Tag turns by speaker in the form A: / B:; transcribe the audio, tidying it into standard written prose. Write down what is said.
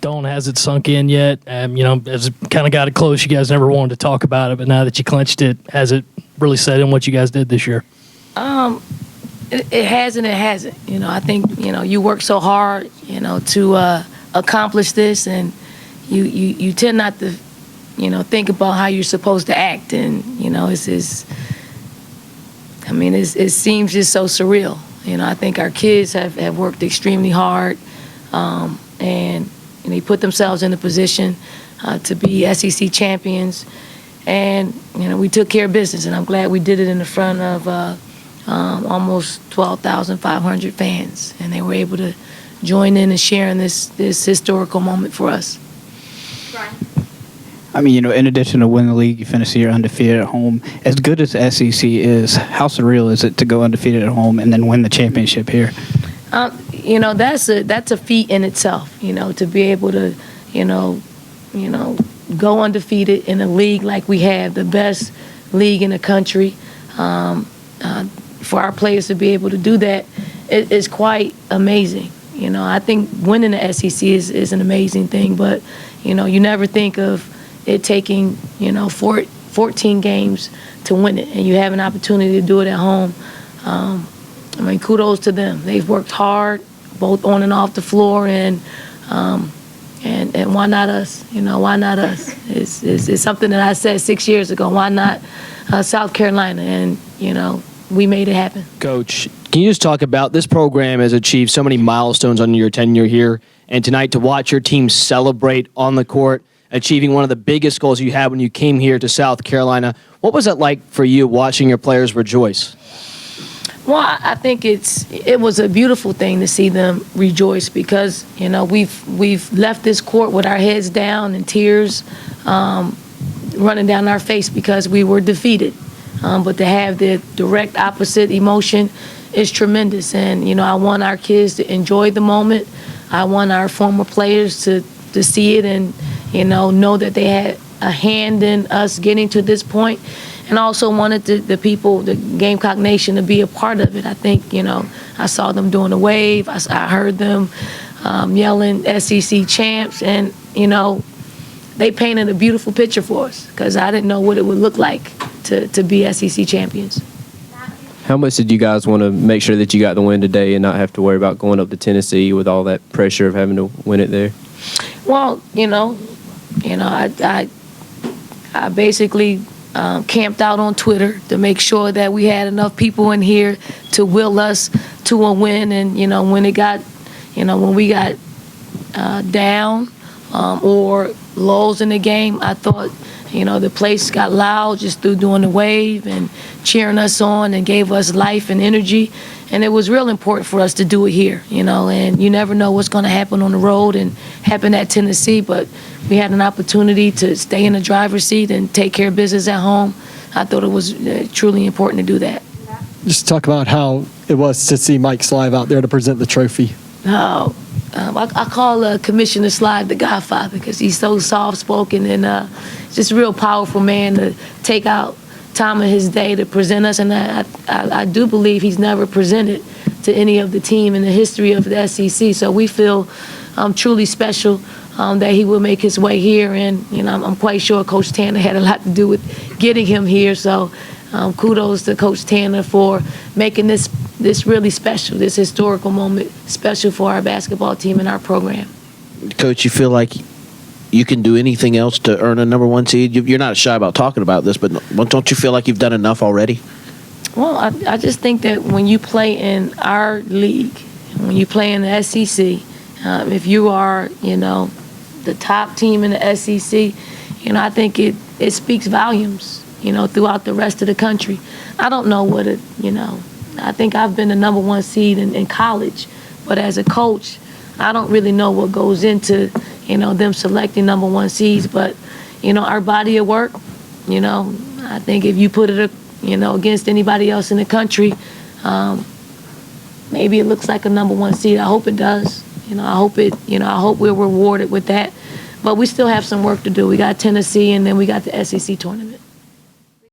A: Has it sunk in yet? As it kind of got it close, you guys never wanted to talk about it, but now that you clinched it, has it really set in what you guys did this year?
B: It has and it hasn't. I think, you work so hard, to accomplish this, and you tend not to, think about how you're supposed to act, and, it seems just so surreal. I think our kids have worked extremely hard, and they put themselves in a position to be SEC champions, and we took care of business, and I'm glad we did it in the front of almost 12,500 fans, and they were able to join in and share in this historical moment for us.
C: Brian.
D: In addition to winning the league, you finished the year undefeated at home. As good as the SEC is, how surreal is it to go undefeated at home and then win the championship here?
B: That's a feat in itself. To be able to, go undefeated in a league like we have, the best league in the country. For our players to be able to do that is quite amazing. I think winning the SEC is an amazing thing, but you never think of it taking 14 games to win it, and you have an opportunity to do it at home. Kudos to them. They've worked hard, both on and off the floor, and why not us? Why not us? It's something that I said 6 years ago. Why not South Carolina? And we made it happen.
E: Coach, can you just talk about this program has achieved so many milestones under your tenure here, and tonight to watch your team celebrate on the court, achieving one of the biggest goals you had when you came here to South Carolina. What was it like for you watching your players rejoice?
B: Well, I think it was a beautiful thing to see them rejoice because we've left this court with our heads down and tears running down our face because we were defeated. But to have the direct opposite emotion is tremendous. And I want our kids to enjoy the moment. I want our former players to see it and know that they had a hand in us getting to this point. And I also wanted the people, the Gamecock Nation, to be a part of it. I think, I saw them doing the wave. I heard them yelling SEC champs. And, they painted a beautiful picture for us because I didn't know what it would look like to be SEC champions.
F: How much did you guys want to make sure that you got the win today and not have to worry about going up to Tennessee with all that pressure of having to win it there?
B: Well, I basically camped out on Twitter to make sure that we had enough people in here to will us to a win. And when we got down or lulls in the game, I thought the place got loud just through doing the wave and cheering us on and gave us life and energy. And it was real important for us to do it here, and you never know what's going to happen on the road and happen at Tennessee, but we had an opportunity to stay in the driver's seat and take care of business at home. I thought it was truly important to do that.
G: Just talk about how it was to see Mike Slive out there to present the trophy.
B: I call Commissioner Slive the Godfather because he's so soft-spoken and just a real powerful man to take out time of his day to present us. And I do believe he's never presented to any of the team in the history of the SEC. So we feel truly special that he will make his way here. And, I'm quite sure Coach Tanner had a lot to do with getting him here. So kudos to Coach Tanner for making this really special, this historical moment special for our basketball team and our program.
H: Coach, you feel like you can do anything else to earn a number one seed? You're not shy about talking about this, but don't you feel like you've done enough already?
B: Well, I just think that when you play in our league, when you play in the SEC, if you are, the top team in the SEC, I think it speaks volumes, throughout the rest of the country. I don't know what I think I've been the number one seed in college, but as a coach, I don't really know what goes into, them selecting number one seeds. But, our body of work, I think if you put it, against anybody else in the country, maybe it looks like a number one seed. I hope it does. I hope we're rewarded with that. But we still have some work to do. We got Tennessee, and then we got the SEC tournament.